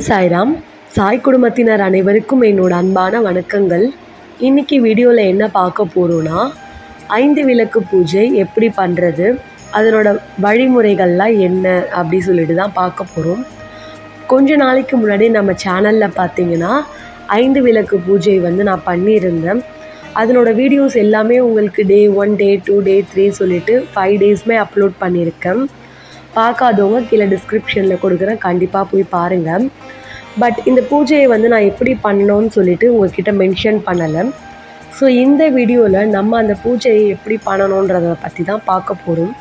சாய்ராம். சாய் குடும்பத்தினர் அனைவருக்கும் என்னோட அன்பான வணக்கங்கள். இன்றைக்கி வீடியோவில் என்ன பார்க்க போகிறோன்னா, 5 விளக்கு பூஜை எப்படி பண்ணுறது, அதனோட வழிமுறைகள்லாம் என்ன அப்படி சொல்லிட்டு தான் பார்க்க போகிறோம். கொஞ்ச நாளைக்கு முன்னாடி நம்ம சேனலில் பார்த்தீங்கன்னா 5 விளக்கு பூஜை நான் பண்ணியிருந்தேன். அதனோட வீடியோஸ் எல்லாமே உங்களுக்கு டே 1, டே 2, டே 3 சொல்லிட்டு 5 டேஸுமே அப்லோட் பண்ணியிருக்கேன். பார்க்காதவங்க கீழே டிஸ்கிரிப்ஷனில் கொடுக்குறேன், கண்டிப்பாக போய் பாருங்கள். பட் இந்த பூஜையை நான் எப்படி பண்ணணும்னு சொல்லிட்டு உங்கள்கிட்ட மென்ஷன் பண்ணலை. ஸோ இந்த வீடியோவில் நம்ம அந்த பூஜையை எப்படி பண்ணணுன்றதை பற்றி தான் பார்க்க போகிறோம்.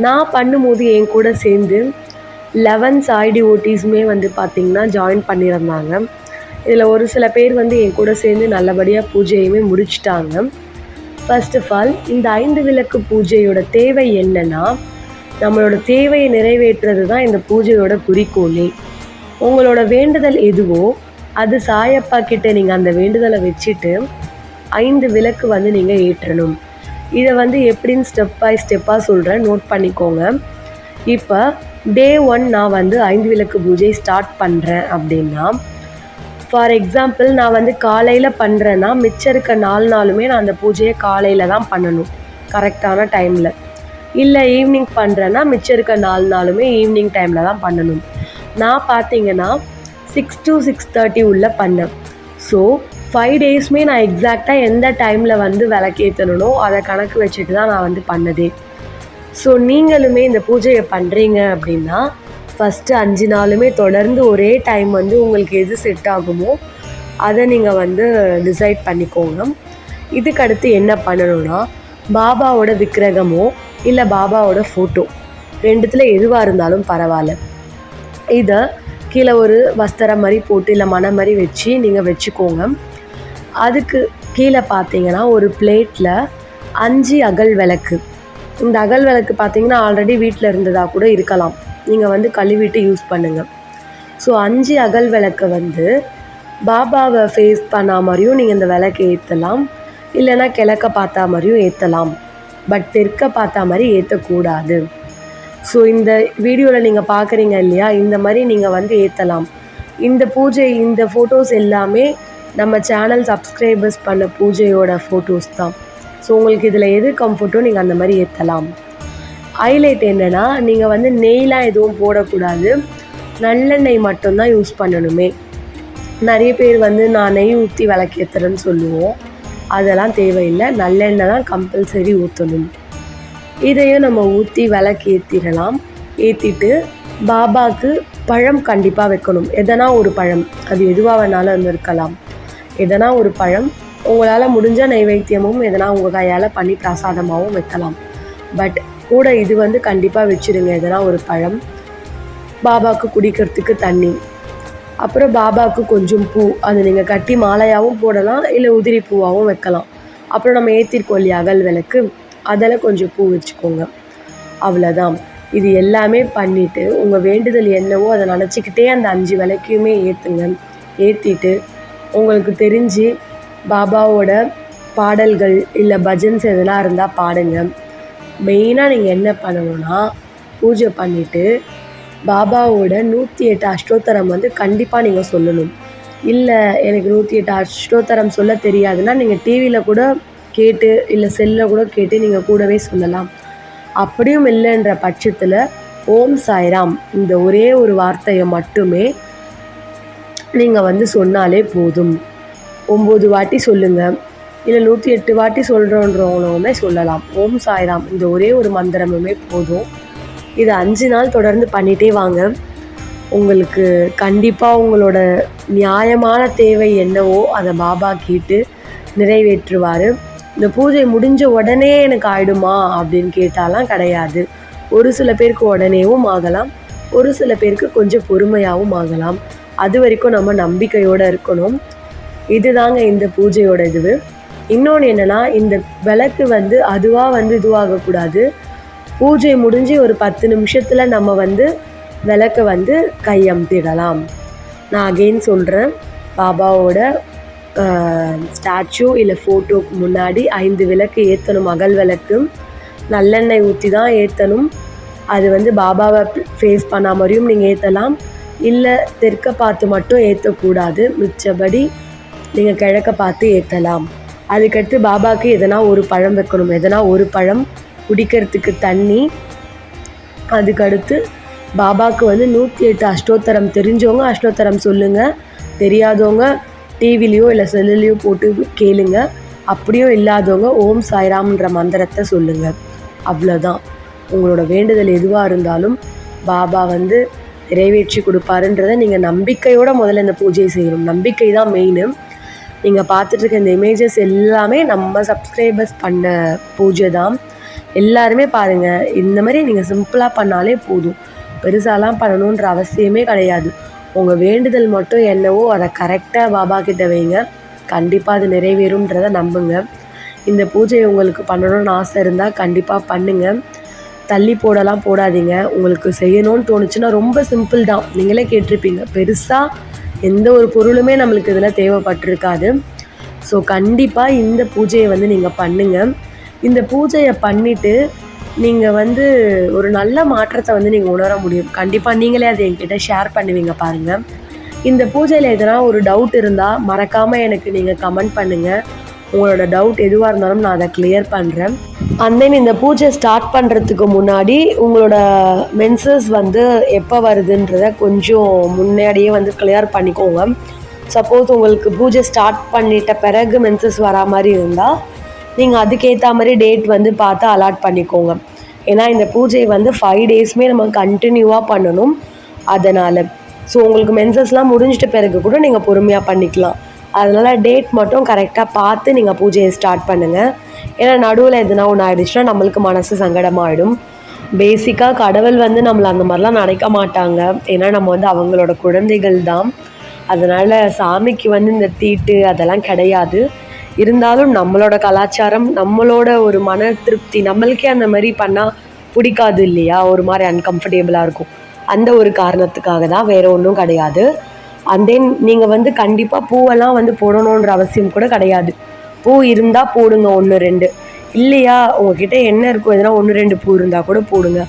நான் பண்ணும்போது என் கூட சேர்ந்து 11 சாய் டிவோட்டீஸுமே பார்த்திங்கன்னா ஜாயின் பண்ணியிருந்தாங்க. இதில் ஒரு சில பேர் என் கூட சேர்ந்து நல்லபடியாக பூஜையுமே முடிச்சிட்டாங்க. ஃபர்ஸ்ட் ஆஃப் ஆல், இந்த 5 விளக்கு பூஜையோட தேவை என்னென்னா, நம்மளோட தேவையை நிறைவேற்றுறது தான் இந்த பூஜையோட குறிக்கோளே. உங்களோட வேண்டுதல் எதுவோ அது சாயப்பா கிட்ட நீங்கள் அந்த வேண்டுதலை வச்சுட்டு 5 விளக்கு நீங்கள் ஏற்றணும். இதை எப்படின்னு ஸ்டெப் பை ஸ்டெப்பாக சொல்கிறேன், நோட் பண்ணிக்கோங்க. இப்போ டே 1 நான் 5 விளக்கு பூஜை ஸ்டார்ட் பண்ணுறேன் அப்படின்னா, ஃபார் எக்ஸாம்பிள் நான் காலையில் பண்ணுறேன்னா மிச்சம் இருக்க 4 நாளுமே நான் அந்த பூஜையை காலையில் தான் பண்ணணும், கரெக்டான டைமில். இல்லை ஈவினிங் பண்ணுறேன்னா மிச்சம் இருக்க 4 நாளுமே ஈவினிங் டைமில் தான் பண்ணணும். நான் பார்த்தீங்கன்னா 6 to 6:30 உள்ளே பண்ணேன். ஸோ 5 டேஸுமே நான் எக்ஸாக்டாக எந்த டைமில் விளக்கேற்றணும் அதை கணக்கு வச்சுட்டு தான் நான் பண்ணதே. ஸோ நீங்களுமே இந்த பூஜையை பண்ணுறீங்க அப்படின்னா ஃபஸ்ட்டு 5 நாளுமே தொடர்ந்து ஒரே டைம் உங்களுக்கு எது செட் ஆகுமோ அதை நீங்கள் டிசைட் பண்ணிக்கோங்க. இதுக்கடுத்து என்ன பண்ணணும்னா, பாபாவோட விக்கிரகமோ இல்லை பாபாவோட ஃபோட்டோ, ரெண்டுத்தில் எதுவாக இருந்தாலும் பரவாயில்ல, இதை கீழே ஒரு வஸ்திரம் மாதிரி போட்டு இல்லை மணம் மாதிரி வச்சு நீங்கள் வச்சுக்கோங்க. அதுக்கு கீழே பார்த்தீங்கன்னா ஒரு பிளேட்டில் 5 அகல் விளக்கு. இந்த அகல் விளக்கு பார்த்தீங்கன்னா ஆல்ரெடி வீட்டில் இருந்ததாக கூட இருக்கலாம், நீங்கள் கழுவிட்டு யூஸ் பண்ணுங்கள். ஸோ 5 அகல் விளக்கு பாபாவை ஃபேஸ் பண்ணா மாதிரியும் நீங்கள் இந்த விளக்கு ஏற்றலாம், இல்லைன்னா கிழக்க பார்த்தா மாதிரியும் ஏற்றலாம். பட் தெற்க பார்த்தா மாதிரி ஏற்றக்கூடாது. ஸோ இந்த வீடியோவில் நீங்கள் பார்க்குறீங்க இல்லையா, இந்த மாதிரி நீங்கள் ஏற்றலாம். இந்த பூஜை, இந்த ஃபோட்டோஸ் எல்லாமே நம்ம சேனல் சப்ஸ்கிரைபர்ஸ் பண்ண பூஜையோட ஃபோட்டோஸ் தான். ஸோ உங்களுக்கு இதில் எது கம்ஃபர்ட்டோ நீங்கள் அந்த மாதிரி ஏற்றலாம். ஹைலைட் என்னென்னா, நீங்கள் நெய்லாம் எதுவும் போடக்கூடாது, நல்லெண்ணெய் மட்டும்தான் யூஸ் பண்ணணுமே. நிறைய பேர் நான் நெய் ஊற்றி விளக்கேற்றுறேன்னு சொல்லுவோம், அதெல்லாம் தேவையில்லை, நல்லெண்ணெய் தான் கம்பல்சரி ஊற்றணும். இதையும் நம்ம ஊற்றி விளக்கு ஏற்றிடலாம். ஏற்றிட்டு பாபாவுக்கு பழம் கண்டிப்பாக வைக்கணும். எதனா ஒரு பழம், அது எதுவாக வேணாலும் இருக்கலாம். எதனா ஒரு பழம் உங்களால் முடிஞ்ச நைவேத்தியமும் எதனா உங்கள் கையால் பண்ணி பிரசாதமாகவும் வைக்கலாம். பட் கூட இது கண்டிப்பாக வச்சுருங்க, எதனா ஒரு பழம். பாபாவுக்கு குடிக்கிறதுக்கு தண்ணி, அப்புறம் பாபாவுக்கு கொஞ்சம் பூ, அது நீங்கள் கட்டி மாலையாகவும் போடலாம், இல்லை உதிரி பூவாகவும் வைக்கலாம். அப்புறம் நம்ம ஏற்றிருக்கோம் இல்லையா அகல் விளக்கு, அதில் கொஞ்சம் பூ வச்சுக்கோங்க. அவ்வளோதான். இது எல்லாமே பண்ணிவிட்டு உங்கள் வேண்டுதல் என்னவோ அதை நினச்சிக்கிட்டே அந்த 5 விளக்கையுமே ஏற்றுங்க. ஏற்றிட்டு உங்களுக்கு தெரிஞ்சு பாபாவோட பாடல்கள் இல்லை பஜன்ஸ் எதனா இருந்தால் பாடுங்க. மெயினாக நீங்கள் என்ன பண்ணணுன்னா, பூஜை பண்ணிவிட்டு பாபாவோட 108 அஷ்டோத்தரம் கண்டிப்பாக நீங்கள் சொல்லணும். இல்லை எனக்கு 108 அஷ்டோத்தரம் சொல்ல தெரியாதுன்னா நீங்கள் டிவியில் கூட கேட்டு இல்லை செல்லில் கூட கேட்டு நீங்கள் கூடவே சொல்லலாம். அப்படியும் இல்லைன்ற பட்சத்தில் ஓம் சாய்ராம் இந்த ஒரே ஒரு வார்த்தையை மட்டுமே நீங்கள் சொன்னாலே போதும். 9 வாட்டி சொல்லுங்கள், இல்லை 108 வாட்டி சொல்கிறோன்றவங்களுமே சொல்லலாம். ஓம் சாய்ராம் இந்த ஒரே ஒரு மந்திரமுமே போதும். இது 5 நாள் தொடர்ந்து பண்ணிகிட்டே வாங்க. உங்களுக்கு கண்டிப்பாக உங்களோட நியாயமான தேவை என்னவோ அதை பாபா கேட்டு நிறைவேற்றுவார். இந்த பூஜை முடிஞ்ச உடனே எனக்கு ஆகிடுமா அப்படின்னு கேட்டாலாம் கிடையாது. ஒரு சில பேருக்கு உடனேவும் ஆகலாம், ஒரு சில பேருக்கு கொஞ்சம் பொறுமையாகவும் ஆகலாம். அது வரைக்கும் நம்ம நம்பிக்கையோடு இருக்கணும். இதுதாங்க இந்த பூஜையோட இது. இன்னொன்று என்னென்னா, இந்த விளக்கு அதுவாக இதுவாகக்கூடாது. பூஜை முடிஞ்சு ஒரு 10 நிமிஷத்தில் நம்ம விளக்கை கையமுத்திடலாம். நான் அகெயின் சொல்கிறேன், பாபாவோட ஸ்டாச்சு இல்லை ஃபோட்டோக்கு முன்னாடி 5 விளக்கு ஏற்றணும். அகல் விளக்கு நல்லெண்ணெய் ஊற்றி தான் ஏற்றணும். அது பாபாவை ஃபேஸ் பண்ண மாதிரியும் நீங்கள் ஏற்றலாம், இல்லை தெற்க பார்த்து மட்டும் ஏற்றக்கூடாது, மிச்சபடி நீங்கள் கிழக்க பார்த்து ஏற்றலாம். அதுக்கடுத்து பாபாவுக்கு எதனா ஒரு பழம் வைக்கணும், எதனா ஒரு பழம், குடிக்கிறதுக்கு தண்ணி. அதுக்கடுத்து பாபாவுக்கு வந்து 108 அஷ்டோத்தரம் தெரிஞ்சவங்க அஷ்டோத்தரம் சொல்லுங்கள், தெரியாதவங்க டிவிலையோ இல்லை செல்லுலேயோ போட்டு கேளுங்க. அப்படியும் இல்லாதவங்க ஓம் சாய்ராம்ன்ற மந்திரத்தை சொல்லுங்கள். அவ்வளோதான். உங்களோட வேண்டுதல் எதுவாக இருந்தாலும் பாபா வந்து நிறைவேற்றி கொடுப்பாருன்றதை நீங்கள் நம்பிக்கையோடு முதல்ல இந்த பூஜையை செய்யணும். நம்பிக்கை தான் மெயின். நீங்கள் பார்த்துட்ருக்க இந்த இமேஜஸ் எல்லாமே நம்ம சப்ஸ்கிரைபர்ஸ் பண்ண பூஜை தான். எல்லாருமே பாருங்கள், இந்த மாதிரி நீங்கள் சிம்பிளாக பண்ணாலே போதும். பெருசாலாம் பண்ணணுன்ற அவசியமே கிடையாது. உங்கள் வேண்டுதல் மட்டும் என்னவோ அதை கரெக்டாக பாபா கிட்ட வைங்க, கண்டிப்பாக அது நிறைவேறும்ன்றதை நம்புங்க. இந்த பூஜை உங்களுக்கு பண்ணணும்னு ஆசை இருந்தால் கண்டிப்பாக பண்ணுங்கள். தள்ளி போடலாம் போடாதீங்க. உங்களுக்கு செய்யணும்னு தோணுச்சுன்னா ரொம்ப சிம்பிள் தான். நீங்களே கேட்டிருப்பீங்க, பெருசாக எந்த ஒரு பொருளுமே நம்மளுக்கு இதில் தேவைப்பட்டிருக்காது. ஸோ கண்டிப்பாக இந்த பூஜையை வந்து நீங்கள் பண்ணுங்கள். இந்த பூஜையை பண்ணிவிட்டு நீங்கள் வந்து ஒரு நல்ல மாற்றத்தை வந்து நீங்கள் உணர முடியும். கண்டிப்பாக நீங்களே அதை என்கிட்ட ஷேர் பண்ணுவீங்க பாருங்கள். இந்த பூஜையில் எதனா ஒரு டவுட் இருந்தால் மறக்காமல் எனக்கு நீங்கள் கமெண்ட் பண்ணுங்கள். உங்களோட டவுட் எதுவாக இருந்தாலும் நான் அதை கிளியர் பண்ணுறேன். அண்ட் தென் இந்த பூஜை ஸ்டார்ட் பண்ணுறதுக்கு முன்னாடி உங்களோட மென்சஸ் வந்து எப்போ வருதுன்றதை கொஞ்சம் முன்னாடியே வந்து கிளியர் பண்ணிக்கோங்க. சப்போஸ் உங்களுக்கு பூஜை ஸ்டார்ட் பண்ணிட்ட பிறகு மென்சஸ் வரா மாதிரி இருந்தால் நீங்கள் அதுக்கேற்ற மாதிரி டேட் வந்து பார்த்து அலாட் பண்ணிக்கோங்க. ஏன்னா இந்த பூஜை வந்து 5 டேஸுமே நம்ம கண்டினியூவாக பண்ணணும். அதனால் ஸோ உங்களுக்கு மென்சஸ்லாம் முடிஞ்சிட்ட பிறகு கூட நீங்கள் பொறுமையாக பண்ணிக்கலாம். அதனால் டேட் மட்டும் கரெக்டாக பார்த்து நீங்கள் பூஜையை ஸ்டார்ட் பண்ணுங்கள். ஏன்னா நடுவில் எதுனா ஒன்று ஆகிடுச்சுன்னா நம்மளுக்கு மனசு சங்கடமாகிடும். பேசிக்காக கடவுள் வந்து நம்மளை அந்த மாதிரிலாம் நினைக்க மாட்டாங்க. ஏன்னா நம்ம வந்து அவங்களோட குழந்தைகள் தான். அதனால் சாமிக்கு வந்து இந்த தீட்டு அதெல்லாம் கிடையாது. இருந்தாலும் நம்மளோட கலாச்சாரம், நம்மளோட ஒரு மன திருப்தி, நம்மளுக்கே அந்த மாதிரி பண்ணால் பிடிக்காது இல்லையா, ஒரு மாதிரி அன்கம்ஃபர்டபுளாக இருக்கும். அந்த ஒரு காரணத்துக்காக தான், வேறு ஒன்றும் கிடையாது. அண்ட் தென் நீங்கள் வந்து கண்டிப்பாக பூவெல்லாம் வந்து போடணுன்ற அவசியம் கூட கிடையாது. பூ இருந்தால் போடுங்க, 1-2. இல்லையா உங்ககிட்ட என்ன இருக்கோ எதனா 1-2 பூ இருந்தால் கூட போடுங்க.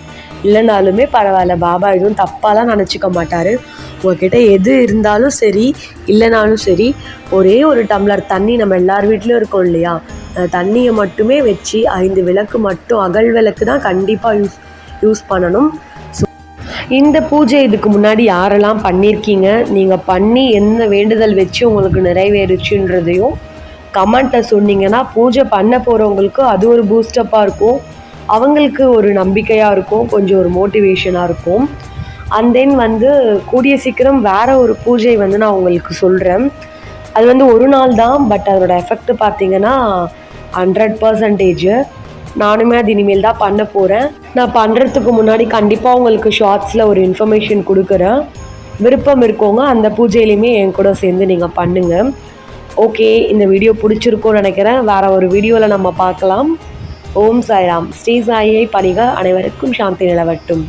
இல்லைனாலுமே பரவாயில்ல, பாபா எதுவும் தப்பாலாம் நினச்சிக்க மாட்டார். உங்ககிட்ட எது இருந்தாலும் சரி இல்லைனாலும் சரி, ஒரே ஒரு டம்ளர் தண்ணி நம்ம எல்லார் வீட்லேயும் இருக்கோம் இல்லையா, தண்ணியை மட்டுமே வச்சு 5 விளக்கு மட்டும், அகல் விளக்கு தான் கண்டிப்பாக யூஸ் பண்ணணும். ஸோ இந்த பூஜை இதுக்கு முன்னாடி யாரெல்லாம் பண்ணியிருக்கீங்க, நீங்கள் பண்ணி என்ன வேண்டுதல் வச்சு உங்களுக்கு நிறைவேறுச்சுன்றதையும் கமெண்ட்டை சொன்னீங்கன்னா பூஜை பண்ண போகிறவங்களுக்கு அது ஒரு பூஸ்டப்பாக இருக்கும், அவங்களுக்கு ஒரு நம்பிக்கையாக இருக்கும், கொஞ்சம் ஒரு மோட்டிவேஷனாக இருக்கும். அண்ட் தென் வந்து கூடிய சீக்கிரம் வேறு ஒரு பூஜை வந்து நான் உங்களுக்கு சொல்கிறேன். அது வந்து ஒரு நாள் தான், பட் அதோட எஃபெக்ட் பார்த்திங்கன்னா 100%. நானுமே அது இனிமேல் தான் பண்ண போகிறேன். நான் பண்ணுறதுக்கு முன்னாடி கண்டிப்பாக உங்களுக்கு ஷார்ட்ஸில் ஒரு இன்ஃபர்மேஷன் கொடுக்குறேன். விருப்பம் இருக்கவங்க அந்த பூஜையிலையுமே என் கூட சேர்ந்து நீங்கள் பண்ணுங்கள். ஓகே, இந்த வீடியோ பிடிச்சிருக்கும்னு நினைக்கிறேன். வேறு ஒரு வீடியோவில் நம்ம பார்க்கலாம். ஓம் சாய்ராம். ஸ்ரீ சாயை பணிக. அனைவருக்கும் சாந்தி நிலவட்டும்.